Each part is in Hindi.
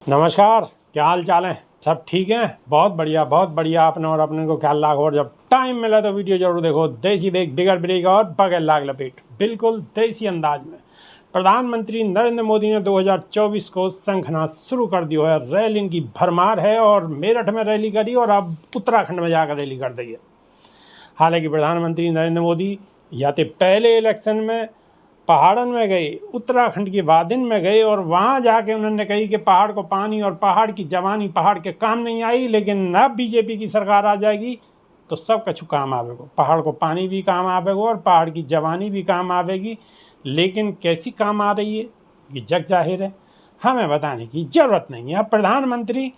नमस्कार, क्या हाल चाल है? सब ठीक है? बहुत बढ़िया। अपने और अपने को ख्याल रखो और जब टाइम मिला तो वीडियो जरूर देखो। देसी देख डिगर ब्रेक और बगैर लाग लपेट, बिल्कुल देसी अंदाज में। प्रधानमंत्री नरेंद्र मोदी ने 2024 को शंखनाद शुरू कर दिया है। रैली इनकी भरमार है और मेरठ में रैली करी और अब उत्तराखंड में जाकर रैली कर दी है। हालांकि प्रधानमंत्री नरेंद्र मोदी या तो पहले इलेक्शन में पहाड़न में गए, उत्तराखंड की वादिन में गए और वहाँ जाके उन्होंने कही कि पहाड़ को पानी और पहाड़ की जवानी पहाड़ के काम नहीं आई, लेकिन अब बीजेपी की सरकार आ जाएगी तो सब कछु काम आवेगो। पहाड़ को पानी भी काम आवेगो और पहाड़ की जवानी भी काम आवेगी। लेकिन कैसी काम आ रही है ये जग जाहिर है, हमें बताने की ज़रूरत नहीं है। अब प्रधानमंत्री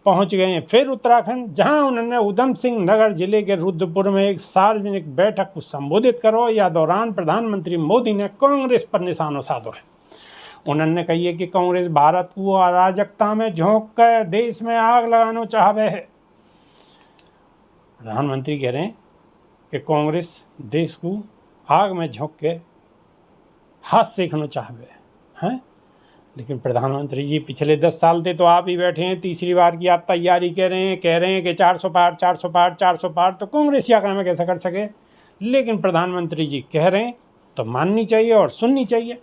पहुंच गए हैं फिर उत्तराखंड, जहां उन्होंने उधम सिंह नगर जिले के रुद्रपुर में एक सार्वजनिक बैठक को संबोधित करो। या दौरान प्रधानमंत्री मोदी ने कांग्रेस पर निशाना साधा है। उन्होंने कही है कि कांग्रेस भारत को अराजकता में झोंक कर देश में आग लगाना चाहवे है। प्रधानमंत्री कह रहे हैं कि कांग्रेस देश को आग में झोंक के हाथ सेकना चाहवे है। लेकिन प्रधानमंत्री जी पिछले 10 साल से तो आप ही बैठे हैं, तीसरी बार की आप तैयारी कह रहे हैं कि 400 पार 400 पार 400 पार, तो कांग्रेस या काम कैसे कर सके। लेकिन प्रधानमंत्री जी कह रहे हैं तो माननी चाहिए और सुननी चाहिए।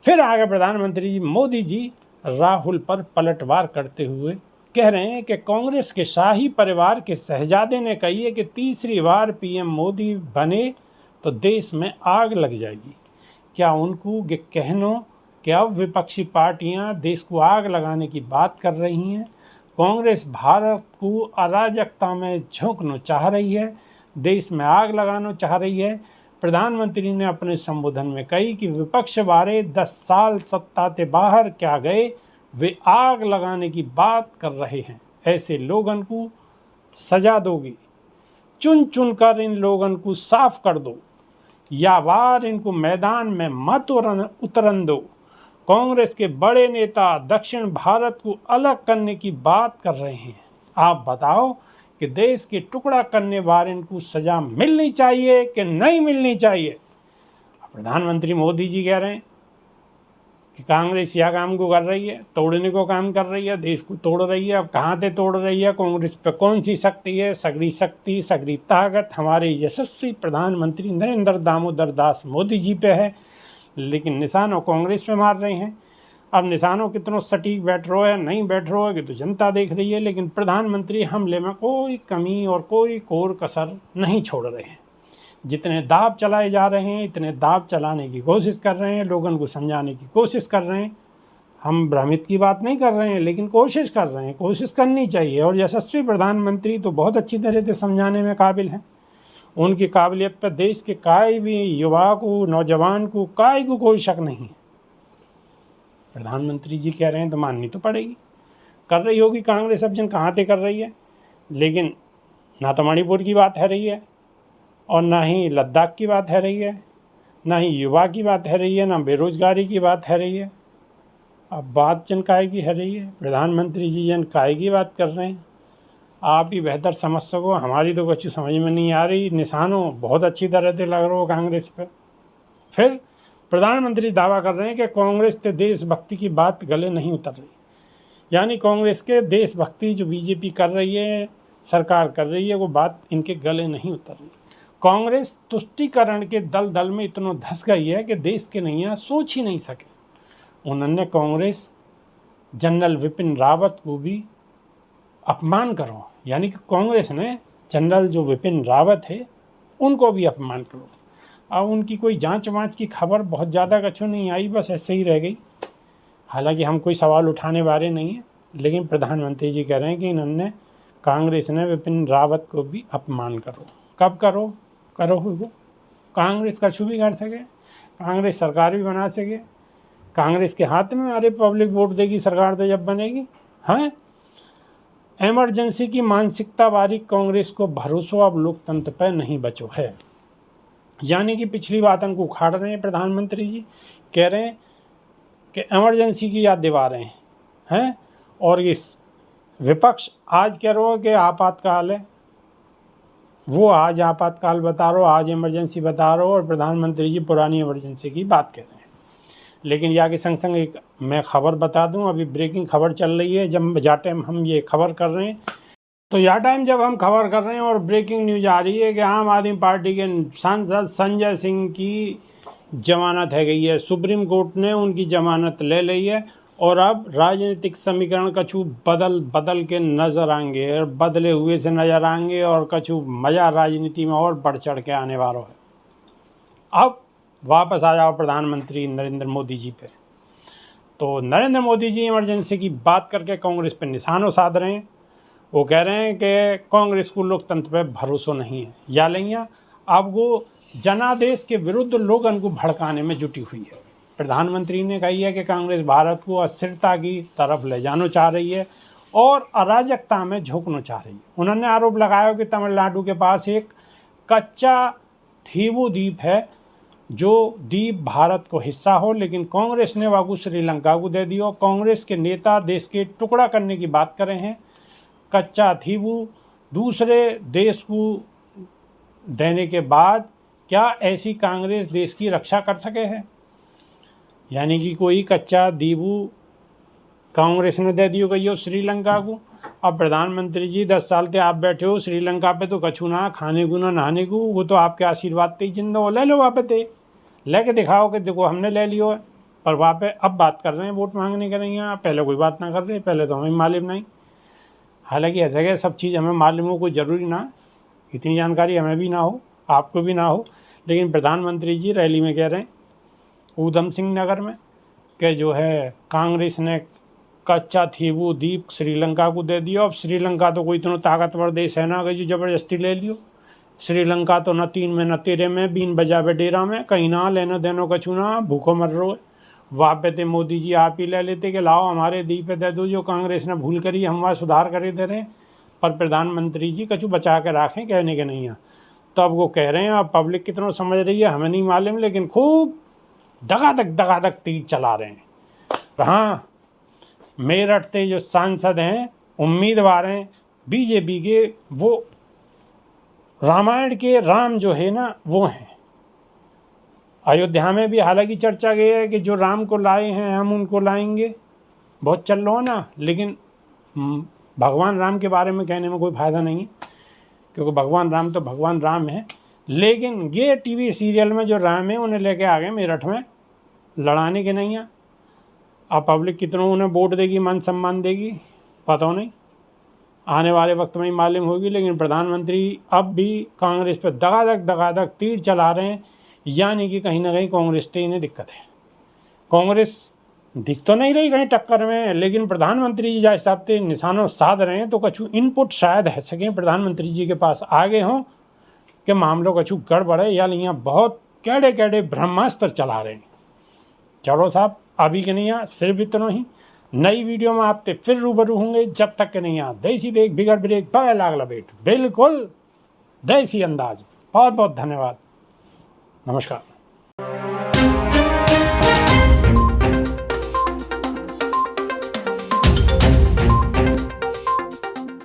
फिर आगे प्रधानमंत्री मोदी जी राहुल पर पलटवार करते हुए कह रहे हैं कि कांग्रेस के शाही परिवार के शहजादे ने कही है कि तीसरी बार पीएम मोदी बने तो देश में आग लग जाएगी। क्या उनको ये कहना कि अब विपक्षी पार्टियां देश को आग लगाने की बात कर रही हैं? कांग्रेस भारत को अराजकता में झोंकना चाह रही है, देश में आग लगाना चाह रही है। प्रधानमंत्री ने अपने संबोधन में कही कि विपक्ष वाले 10 साल सत्ता से बाहर क्या गए, वे आग लगाने की बात कर रहे हैं। ऐसे लोगों को सजा दोगी, चुन चुन कर इन लोगों को साफ कर दो या बार इनको मैदान में मत उतरन दो। कांग्रेस के बड़े नेता दक्षिण भारत को अलग करने की बात कर रहे हैं। आप बताओ कि देश के टुकड़ा करने वाले को सजा मिलनी चाहिए कि नहीं मिलनी चाहिए? प्रधानमंत्री मोदी जी कह रहे हैं कि कांग्रेस यह काम को कर रही है, तोड़ने को काम कर रही है, देश को तोड़ रही है। अब कहाँ से तोड़ रही है? कांग्रेस पे कौन सी शक्ति है? सगरी शक्ति सगरी ताकत हमारे यशस्वी प्रधानमंत्री नरेंद्र दामोदर दास मोदी जी पे है। लेकिन निशानों कांग्रेस पे मार रहे हैं। अब निशानों कितनों सटीक बैठ रहा है नहीं बैठ रहा है कि तो जनता देख रही है। लेकिन प्रधानमंत्री हमले में कोई कमी और कोई कोर कसर नहीं छोड़ रहे हैं। जितने दाव चलाए जा रहे हैं इतने दाव चलाने की कोशिश कर रहे हैं, लोगों को समझाने की कोशिश कर रहे हैं। हम भ्रमित की बात नहीं कर रहे हैं, लेकिन कोशिश कर रहे हैं। कोशिश करनी चाहिए और यशस्वी प्रधानमंत्री तो बहुत अच्छी तरह से समझाने में काबिल हैं। उनकी काबिलियत पर देश के काई भी युवा को, नौजवान को, काई को कोई शक नहीं है। प्रधानमंत्री जी कह रहे हैं तो माननी तो पड़ेगी। कर रही होगी कांग्रेस, अब जन कहाँ से कर रही है। लेकिन ना तो मणिपुर की बात है रही है और ना ही लद्दाख की बात है रही है, ना ही युवा की बात है रही है, ना बेरोजगारी की बात है रही है। अब बात जन काय की है रही है? प्रधानमंत्री जी जन काय की बात कर रहे हैं? आप ही बेहतर समझ सको, हमारी तो कुछ समझ में नहीं आ रही। निशानों बहुत अच्छी तरह से लग रहा हो कांग्रेस पर। फिर प्रधानमंत्री दावा कर रहे हैं कि कांग्रेस के देशभक्ति की बात गले नहीं उतर रही। यानी कांग्रेस के देशभक्ति जो बीजेपी कर रही है, सरकार कर रही है, वो बात इनके गले नहीं उतर रही। कांग्रेस तुष्टीकरण के दलदल में इतना धंस गई है कि देश के नैया सोच ही नहीं सके। उन्होंने कांग्रेस जनरल विपिन रावत को भी अपमान करो, यानी कि कांग्रेस ने जनरल जो विपिन रावत है उनको भी अपमान करो। अब उनकी कोई जांच वाँच की खबर बहुत ज़्यादा कछु नहीं आई, बस ऐसे ही रह गई। हालांकि हम कोई सवाल उठाने वाले नहीं हैं, लेकिन प्रधानमंत्री जी कह रहे हैं कि इन्होंने कांग्रेस ने विपिन रावत को भी अपमान करो। कब करो वो कांग्रेस कछु भी कर सके, कांग्रेस सरकार भी बना सके। कांग्रेस के हाथ में अरे पब्लिक वोट देगी सरकार तो जब बनेगी। हाँ, इमरजेंसी की मानसिकता वाली कांग्रेस को भरोसा अब लोकतंत्र पर नहीं बचो है। यानी कि पिछली बातों को उखाड़ रहे हैं प्रधानमंत्री जी, कह रहे हैं कि इमरजेंसी की याद दिवा रहे हैं। और इस विपक्ष आज कह रहा हो कि आपातकाल है, वो आज आपातकाल बता रहा हो, आज इमरजेंसी बता रहा हो, और प्रधानमंत्री जी पुरानी इमरजेंसी की बात कर रहे हैं। लेकिन या के संग संग एक मैं खबर बता दूं, अभी ब्रेकिंग खबर चल रही है जब या टाइम हम ये खबर कर रहे हैं, तो या टाइम जब हम खबर कर रहे हैं और ब्रेकिंग न्यूज आ रही है कि आम आदमी पार्टी के सांसद संजय सिंह की जमानत है गई है, सुप्रीम कोर्ट ने उनकी जमानत ले ली है और अब राजनीतिक समीकरण कछु बदल के नजर आएंगे और बदले हुए से नजर आएंगे और कछु मजा राजनीति में और बढ़ चढ़ के आने वाला है। अब वापस आ जाओ प्रधानमंत्री नरेंद्र मोदी जी पे। तो नरेंद्र मोदी जी इमरजेंसी की बात करके कांग्रेस पे निशाना साध रहे हैं। वो कह रहे हैं कि कांग्रेस को लोकतंत्र पे भरोसा नहीं है, या लिया अब वो जनादेश के विरुद्ध लोगों को भड़काने में जुटी हुई है। प्रधानमंत्री ने कही है कि कांग्रेस भारत को अस्थिरता की तरफ ले जाना चाह रही है और अराजकता में झोंकना चाह रही है। उन्होंने आरोप लगाया कि तमिलनाडु के पास एक कच्चा थीवू द्वीप है, जो द्वीप भारत को हिस्सा हो, लेकिन कांग्रेस ने वागू श्रीलंका को दे दिया। कांग्रेस के नेता देश के टुकड़ा करने की बात कर रहे हैं। कच्चा थीवू दूसरे देश को देने के बाद क्या ऐसी कांग्रेस देश की रक्षा कर सके है? यानी कि कोई कच्चा दीबू कांग्रेस ने दे दियो गई हो श्रीलंका को। अब प्रधानमंत्री जी 10 साल से आप बैठे हो श्रीलंका पे, तो कछु ना खाने को ना नहाने को, वो तो आपके आशीर्वाद से ही जिंदा हो। ले लो वहाँ पे लेके दिखाओ कि देखो हमने ले लियो है। पर वहाँ पे अब बात कर रहे हैं वोट मांगने के नहीं, पहले कोई बात ना कर रहे, पहले तो हमें मालूम नहीं। हालांकि ऐसा है सब चीज़ हमें मालूम हो, कोई ज़रूरी ना, इतनी जानकारी हमें भी ना हो, आपको भी ना हो। लेकिन प्रधानमंत्री जी रैली में कह रहे हैं ऊधम सिंह नगर में कि जो है कांग्रेस ने कच्चा थीवू द्वीप श्रीलंका को दे दिया। अब श्रीलंका तो कोई इतना ताकतवर देश है ना कि जो ज़बरदस्ती ले लियो। श्रीलंका तो न 3 में न 13 में बीन बजावे डेरा में, कहीं ना लेना देना कछु ना, भूखो मर रहो है। वहाँ पे थे मोदी जी आप ही ले लेते कि लाओ हमारे द्वीप पे दे दो, जो कांग्रेस ने भूल करी हम वहाँ सुधार करे दे रहे हैं। पर प्रधानमंत्री जी कछु बचा के रखें, कहने के नहीं है। तो अब वो कह रहे हैं, अब पब्लिक कितना समझ रही है हमें नहीं मालूम, लेकिन खूब दगादक तीर चला रहे हैं। हाँ, मेरठ से जो सांसद हैं, उम्मीदवार हैं बीजेपी के, वो रामायण के राम जो है ना वो हैं। अयोध्या में भी हालांकि चर्चा गई है कि जो राम को लाए हैं हम उनको लाएंगे, बहुत चल रहा हो ना, लेकिन भगवान राम के बारे में कहने में कोई फ़ायदा नहीं है, क्योंकि भगवान राम तो भगवान राम है। लेकिन ये टीवी सीरियल में जो राम है उन्हें लेके आ गए मेरठ में लड़ाने के नहीं है। अब पब्लिक कितनों उन्हें वोट देगी, मान सम्मान देगी, पता नहीं, आने वाले वक्त में ही मालूम होगी। लेकिन प्रधानमंत्री अब भी कांग्रेस पर दगादक तीर चला रहे हैं, यानी कि कहीं ना कहीं कांग्रेस से इन्हें दिक्कत है। कांग्रेस दिख तो नहीं रही कहीं टक्कर में, लेकिन प्रधानमंत्री जी जिस हिसाब से निशानों साध रहे हैं, तो कछु इनपुट शायद है सकें प्रधानमंत्री जी के पास आगे हों कि मामलों कछु गड़बड़ है, या यहाँ बहुत कैडे ब्रह्मास्त्र चला रहे हैं। चलो साहब, अभी के नहीं सिर्फ इतना ही। नई वीडियो में आपसे फिर रूबरू होंगे, जब तक के नहीं देसी देख बिगड़ ब्रेक बगैर लाग लपेट, बिल्कुल देसी अंदाज। बहुत बहुत धन्यवाद, नमस्कार।